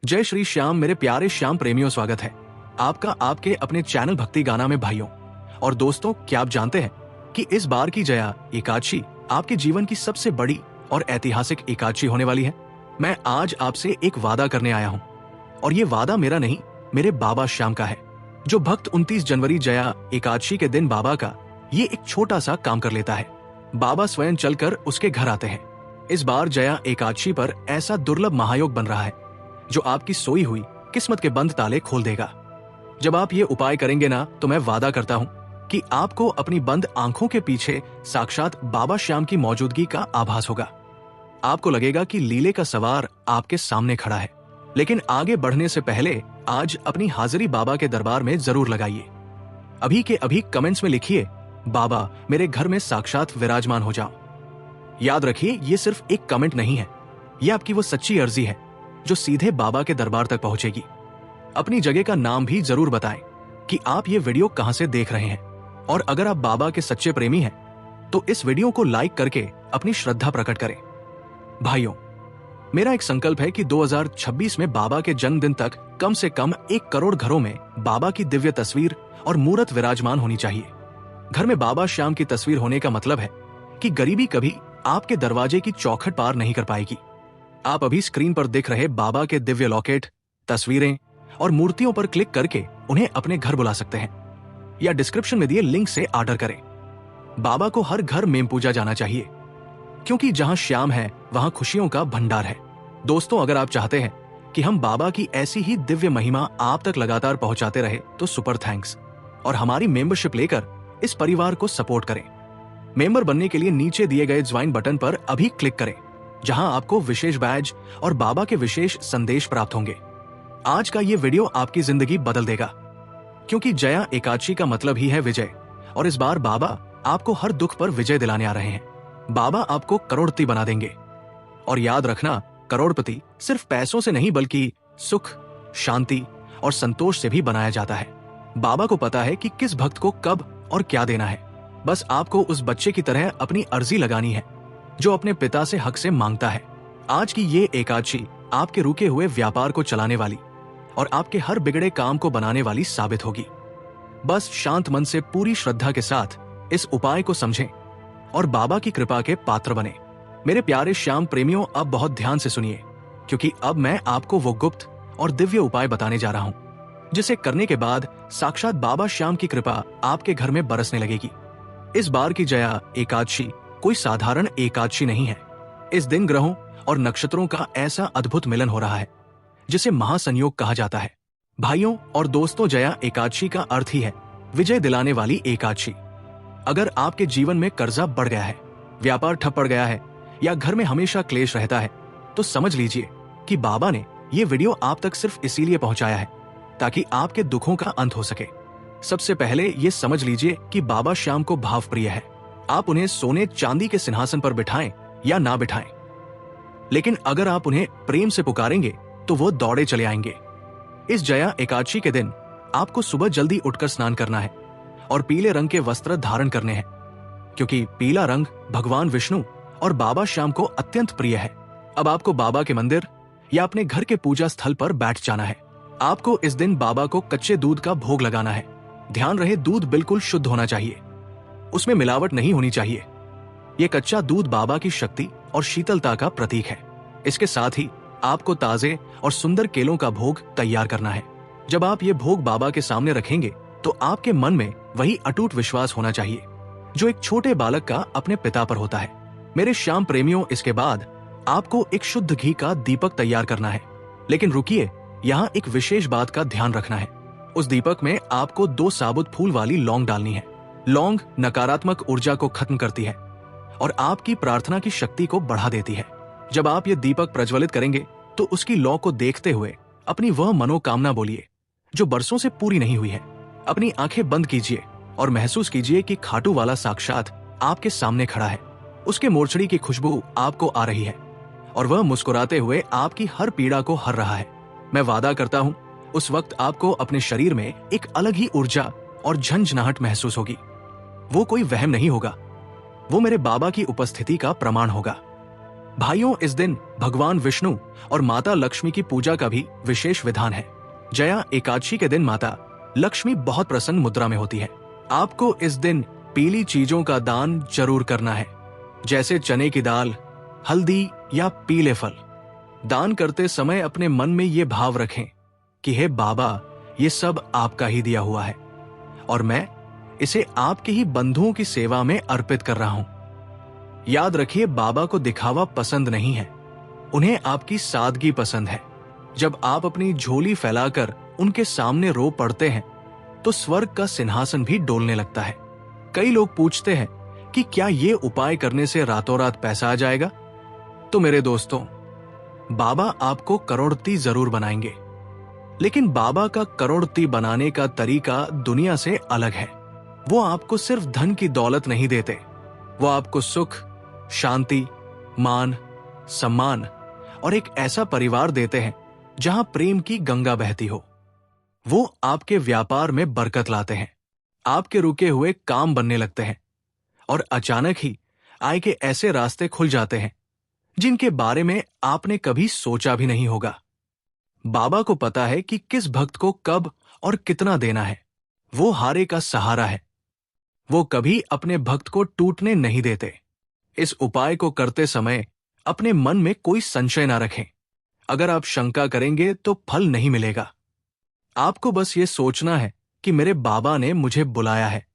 जय श्री श्याम मेरे प्यारे श्याम प्रेमियों, स्वागत है आपका आपके अपने चैनल भक्ति गाना में। भाइयों और दोस्तों, क्या आप जानते हैं कि इस बार की जया एकादशी आपके जीवन की सबसे बड़ी और ऐतिहासिक एकादशी होने वाली है। मैं आज आपसे एक वादा करने आया हूं और ये वादा मेरा नहीं, मेरे बाबा श्याम का है। जो भक्त 29 जनवरी जया एकादशी के दिन बाबा का ये एक छोटा सा काम कर लेता है, बाबा स्वयं चलकर उसके घर आते हैं। इस बार जया एकादशी पर ऐसा दुर्लभ महायोग बन रहा है जो आपकी सोई हुई किस्मत के बंद ताले खोल देगा। जब आप ये उपाय करेंगे ना, तो मैं वादा करता हूं कि आपको अपनी बंद आंखों के पीछे साक्षात बाबा श्याम की मौजूदगी का आभास होगा। आपको लगेगा कि लीले का सवार आपके सामने खड़ा है। लेकिन आगे बढ़ने से पहले आज अपनी हाजिरी बाबा के दरबार में जरूर लगाइए। अभी के अभी कमेंट्स में लिखिए, बाबा मेरे घर में साक्षात विराजमान हो जाओ। याद रखिए, ये सिर्फ एक कमेंट नहीं है, ये आपकी वो सच्ची अर्जी है जो सीधे बाबा के दरबार तक पहुंचेगी। अपनी जगह का नाम भी जरूर बताएं कि आप ये वीडियो कहां से देख रहे हैं। और अगर आप बाबा के सच्चे प्रेमी हैं तो इस वीडियो को लाइक करके अपनी श्रद्धा प्रकट करें। भाइयों, मेरा एक संकल्प है कि 2026 में बाबा के जन्मदिन तक कम से कम 1 करोड़ घरों में बाबा की दिव्य तस्वीर और मूर्त विराजमान होनी चाहिए। घर में बाबा श्याम की तस्वीर होने का मतलब है कि गरीबी कभी आपके दरवाजे की चौखट पार नहीं कर पाएगी। आप अभी स्क्रीन पर दिख रहे बाबा के दिव्य लॉकेट, तस्वीरें और मूर्तियों पर क्लिक करके उन्हें अपने घर बुला सकते हैं या डिस्क्रिप्शन में दिए लिंक से ऑर्डर करें। बाबा को हर घर में पूजा जाना चाहिए, क्योंकि जहां श्याम है वहां खुशियों का भंडार है। दोस्तों, अगर आप चाहते हैं कि हम बाबा की ऐसी ही दिव्य महिमा आप तक लगातार पहुंचाते रहे तो सुपर थैंक्स, और हमारी मेंबरशिप लेकर इस परिवार को सपोर्ट करें। मेंबर बनने के लिए नीचे दिए गए ज्वाइन बटन पर अभी क्लिक करें, जहां आपको विशेष बैज और बाबा के विशेष संदेश प्राप्त होंगे। आज का ये वीडियो आपकी जिंदगी बदल देगा, क्योंकि जया एकादशी का मतलब ही है विजय। और इस बार बाबा आपको हर दुख पर विजय दिलाने आ रहे हैं। बाबा आपको करोड़पति बना देंगे। और याद रखना, करोड़पति सिर्फ पैसों से नहीं बल्कि सुख, शांति और संतोष से भी बनाया जाता है। बाबा को पता है कि किस भक्त को कब और क्या देना है। बस आपको उस बच्चे की तरह अपनी अर्जी लगानी है जो अपने पिता से हक से मांगता है। आज की ये एकादशी आपके रुके हुए व्यापार को चलाने वाली और आपके हर बिगड़े काम को बनाने वाली साबित होगी। बस शांत मन से पूरी श्रद्धा के साथ इस उपाय को समझें और बाबा की कृपा के पात्र बने। मेरे प्यारे श्याम प्रेमियों, अब बहुत ध्यान से सुनिए, क्योंकि अब मैं आपको वो गुप्त और दिव्य उपाय बताने जा रहा हूं जिसे करने के बाद साक्षात बाबा श्याम की कृपा आपके घर में बरसने लगेगी। इस बार की जया एकादशी कोई साधारण एकादशी नहीं है। इस दिन ग्रहों और नक्षत्रों का ऐसा अद्भुत मिलन हो रहा है जिसे महासंयोग कहा जाता है। भाइयों और दोस्तों, जया एकादशी का अर्थ ही है विजय दिलाने वाली एकादशी। अगर आपके जीवन में कर्जा बढ़ गया है, व्यापार ठप पड़ गया है या घर में हमेशा क्लेश रहता है, तो समझ लीजिए कि बाबा ने ये वीडियो आप तक सिर्फ इसीलिए पहुंचाया है ताकि आपके दुखों का अंत हो सके। सबसे पहले ये समझ लीजिए कि बाबा श्याम को भाव प्रिय है। आप उन्हें सोने चांदी के सिंहासन पर बिठाएं या ना बिठाएं, लेकिन अगर आप उन्हें प्रेम से पुकारेंगे तो वो दौड़े चले आएंगे। इस जया एकादशी के दिन आपको सुबह जल्दी उठकर स्नान करना है और पीले रंग के वस्त्र धारण करने हैं, क्योंकि पीला रंग भगवान विष्णु और बाबा श्याम को अत्यंत प्रिय है। अब आपको बाबा के मंदिर या अपने घर के पूजा स्थल पर बैठ जाना है। आपको इस दिन बाबा को कच्चे दूध का भोग लगाना है। ध्यान रहे, दूध बिल्कुल शुद्ध होना चाहिए, उसमें मिलावट नहीं होनी चाहिए। ये कच्चा दूध बाबा की शक्ति और शीतलता का प्रतीक है। इसके साथ ही आपको ताजे और सुंदर केलों का भोग तैयार करना है। जब आप ये भोग बाबा के सामने रखेंगे तो आपके मन में वही अटूट विश्वास होना चाहिए जो एक छोटे बालक का अपने पिता पर होता है। मेरे श्याम प्रेमियों, इसके बाद आपको एक शुद्ध घी का दीपक तैयार करना है। लेकिन रुकिए, यहाँ एक विशेष बात का ध्यान रखना है। उस दीपक में आपको 2 साबुत फूल वाली लौंग डालनी है। लौंग नकारात्मक ऊर्जा को खत्म करती है और आपकी प्रार्थना की शक्ति को बढ़ा देती है। जब आप ये दीपक प्रज्वलित करेंगे तो उसकी लौ को देखते हुए अपनी वह मनोकामना बोलिए जो बरसों से पूरी नहीं हुई है। अपनी आंखें बंद कीजिए और महसूस कीजिए कि खाटू वाला साक्षात आपके सामने खड़ा है। उसके मोरछड़ी की खुशबू आपको आ रही है और वह मुस्कुराते हुए आपकी हर पीड़ा को हर रहा है। मैं वादा करता हूँ, उस वक्त आपको अपने शरीर में एक अलग ही ऊर्जा और झंझनाहट महसूस होगी। वो कोई वहम नहीं होगा, वो मेरे बाबा की उपस्थिति का प्रमाण होगा। भाइयों, इस दिन भगवान विष्णु और माता लक्ष्मी की पूजा का भी विशेष विधान है। जया एकादशी के दिन माता लक्ष्मी बहुत प्रसन्न मुद्रा में होती है। आपको इस दिन पीली चीजों का दान जरूर करना है, जैसे चने की दाल, हल्दी या पीले फल। दान करते समय अपने मन में ये भाव रखें कि हे बाबा, ये सब आपका ही दिया हुआ है और मैं इसे आपके ही बंधुओं की सेवा में अर्पित कर रहा हूं। याद रखिए, बाबा को दिखावा पसंद नहीं है, उन्हें आपकी सादगी पसंद है। जब आप अपनी झोली फैलाकर उनके सामने रो पड़ते हैं तो स्वर्ग का सिंहासन भी डोलने लगता है। कई लोग पूछते हैं कि क्या ये उपाय करने से रातों रात पैसा आ जाएगा? तो मेरे दोस्तों, बाबा आपको करोड़पति जरूर बनाएंगे, लेकिन बाबा का करोड़पति बनाने का तरीका दुनिया से अलग है। वो आपको सिर्फ धन की दौलत नहीं देते, वो आपको सुख, शांति, मान, सम्मान और एक ऐसा परिवार देते हैं जहां प्रेम की गंगा बहती हो। वो आपके व्यापार में बरकत लाते हैं, आपके रुके हुए काम बनने लगते हैं और अचानक ही आय के ऐसे रास्ते खुल जाते हैं जिनके बारे में आपने कभी सोचा भी नहीं होगा। बाबा को पता है कि किस भक्त को कब और कितना देना है। वो हारे का सहारा है। वो कभी अपने भक्त को टूटने नहीं देते। इस उपाय को करते समय अपने मन में कोई संशय ना रखें। अगर आप शंका करेंगे तो फल नहीं मिलेगा। आपको बस ये सोचना है कि मेरे बाबा ने मुझे बुलाया है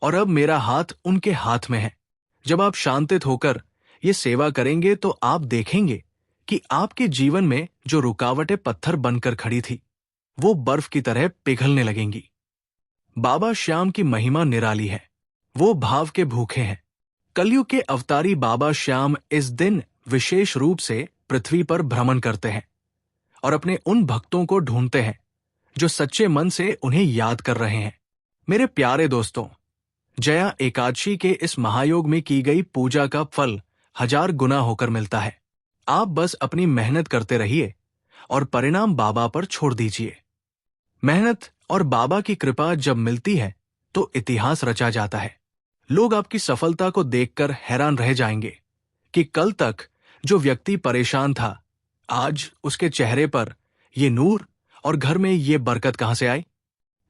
और अब मेरा हाथ उनके हाथ में है। जब आप शांतित होकर ये सेवा करेंगे तो आप देखेंगे कि आपके जीवन में जो रुकावटें पत्थर बनकर खड़ी थी, वो बर्फ की तरह पिघलने लगेंगी। बाबा श्याम की महिमा निराली है। वो भाव के भूखे हैं। कलयुग के अवतारी बाबा श्याम इस दिन विशेष रूप से पृथ्वी पर भ्रमण करते हैं और अपने उन भक्तों को ढूंढते हैं जो सच्चे मन से उन्हें याद कर रहे हैं। मेरे प्यारे दोस्तों, जया एकादशी के इस महायोग में की गई पूजा का फल 1000 गुना होकर मिलता है। आप बस अपनी मेहनत करते रहिए और परिणाम बाबा पर छोड़ दीजिए। मेहनत और बाबा की कृपा जब मिलती है तो इतिहास रचा जाता है। लोग आपकी सफलता को देखकर हैरान रह जाएंगे कि कल तक जो व्यक्ति परेशान था, आज उसके चेहरे पर ये नूर और घर में ये बरकत कहां से आई?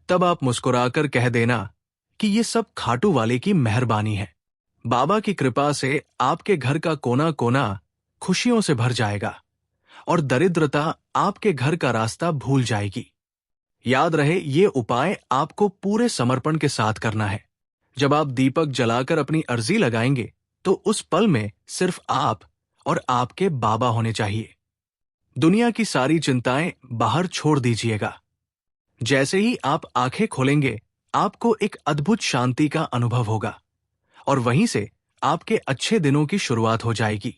तब आप मुस्कुराकर कह देना कि ये सब खाटू वाले की मेहरबानी है। बाबा की कृपा से आपके घर का कोना कोना खुशियों से भर जाएगा और दरिद्रता आपके घर का रास्ता भूल जाएगी। याद रहे, ये उपाय आपको पूरे समर्पण के साथ करना है। जब आप दीपक जलाकर अपनी अर्जी लगाएंगे तो उस पल में सिर्फ आप और आपके बाबा होने चाहिए। दुनिया की सारी चिंताएं बाहर छोड़ दीजिएगा। जैसे ही आप आंखें खोलेंगे, आपको एक अद्भुत शांति का अनुभव होगा और वहीं से आपके अच्छे दिनों की शुरुआत हो जाएगी।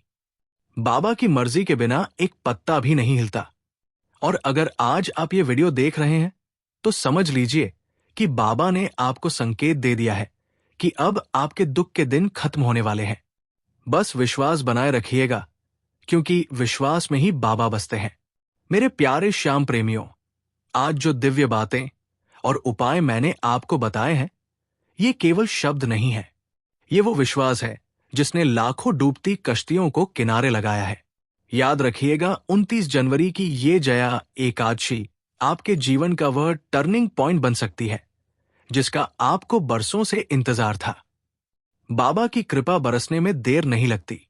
बाबा की मर्जी के बिना एक पत्ता भी नहीं हिलता। और अगर आज आप ये वीडियो देख रहे हैं तो समझ लीजिए कि बाबा ने आपको संकेत दे दिया है कि अब आपके दुख के दिन खत्म होने वाले हैं। बस विश्वास बनाए रखिएगा, क्योंकि विश्वास में ही बाबा बसते हैं। मेरे प्यारे श्याम प्रेमियों, आज जो दिव्य बातें और उपाय मैंने आपको बताए हैं, ये केवल शब्द नहीं है। ये वो विश्वास है जिसने लाखों डूबती कश्तियों को किनारे लगाया है। याद रखिएगा, 29 जनवरी की ये जया एकादशी आपके जीवन का वह टर्निंग पॉइंट बन सकती है जिसका आपको बरसों से इंतजार था। बाबा की कृपा बरसने में देर नहीं लगती,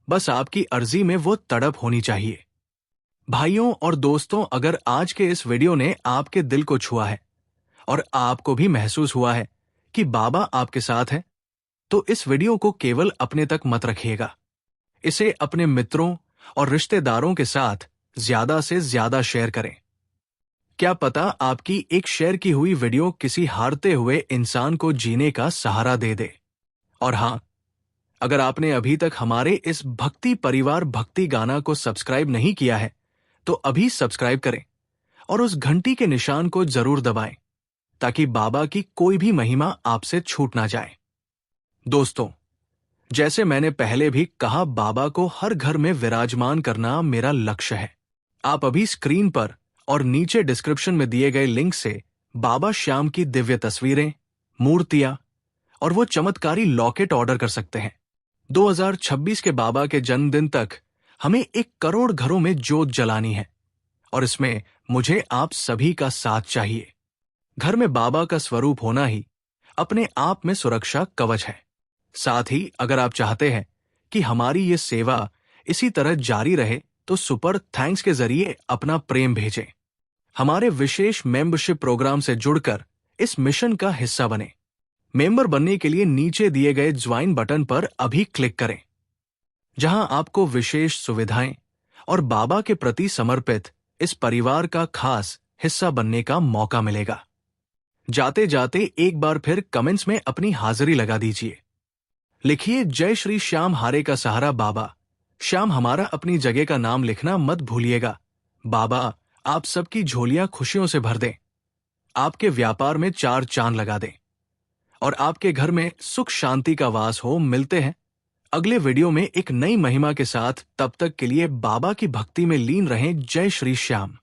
बस आपकी अर्जी में वो तड़प होनी चाहिए। भाइयों और दोस्तों, अगर आज के इस वीडियो ने आपके दिल को छुआ है और आपको भी महसूस हुआ है कि बाबा आपके साथ है, तो इस वीडियो को केवल अपने तक मत रखिएगा। इसे अपने मित्रों और रिश्तेदारों के साथ ज्यादा से ज्यादा शेयर करें। क्या पता आपकी एक शेयर की हुई वीडियो किसी हारते हुए इंसान को जीने का सहारा दे दे। और हां, अगर आपने अभी तक हमारे इस भक्ति परिवार भक्ति गाना को सब्सक्राइब नहीं किया है तो अभी सब्सक्राइब करें और उस घंटी के निशान को जरूर दबाएं ताकि बाबा की कोई भी महिमा आपसे छूट ना जाए। दोस्तों, जैसे मैंने पहले भी कहा, बाबा को हर घर में विराजमान करना मेरा लक्ष्य है। आप अभी स्क्रीन पर और नीचे डिस्क्रिप्शन में दिए गए लिंक से बाबा श्याम की दिव्य तस्वीरें, मूर्तियां और वो चमत्कारी लॉकेट ऑर्डर कर सकते हैं। 2026 के बाबा के जन्मदिन तक हमें 1 करोड़ घरों में जोत जलानी है और इसमें मुझे आप सभी का साथ चाहिए। घर में बाबा का स्वरूप होना ही अपने आप में सुरक्षा कवच है। साथ ही अगर आप चाहते हैं कि हमारी ये सेवा इसी तरह जारी रहे तो सुपर थैंक्स के जरिए अपना प्रेम भेजें। हमारे विशेष मेंबरशिप प्रोग्राम से जुड़कर इस मिशन का हिस्सा बने। मेंबर बनने के लिए नीचे दिए गए ज्वाइन बटन पर अभी क्लिक करें, जहां आपको विशेष सुविधाएं और बाबा के प्रति समर्पित इस परिवार का खास हिस्सा बनने का मौका मिलेगा। जाते जाते एक बार फिर कमेंट्स में अपनी हाजिरी लगा दीजिए। लिखिए जय श्री श्याम हारे का सहारा बाबा। श्याम हमारा अपनी जगह का नाम लिखना मत भूलिएगा। बाबा आप सबकी झोलियां खुशियों से भर दें, आपके व्यापार में 4 चांद लगा दें और आपके घर में सुख शांति का वास हो। मिलते हैं अगले वीडियो में एक नई महिमा के साथ। तब तक के लिए बाबा की भक्ति में लीन रहें। जय श्री श्याम।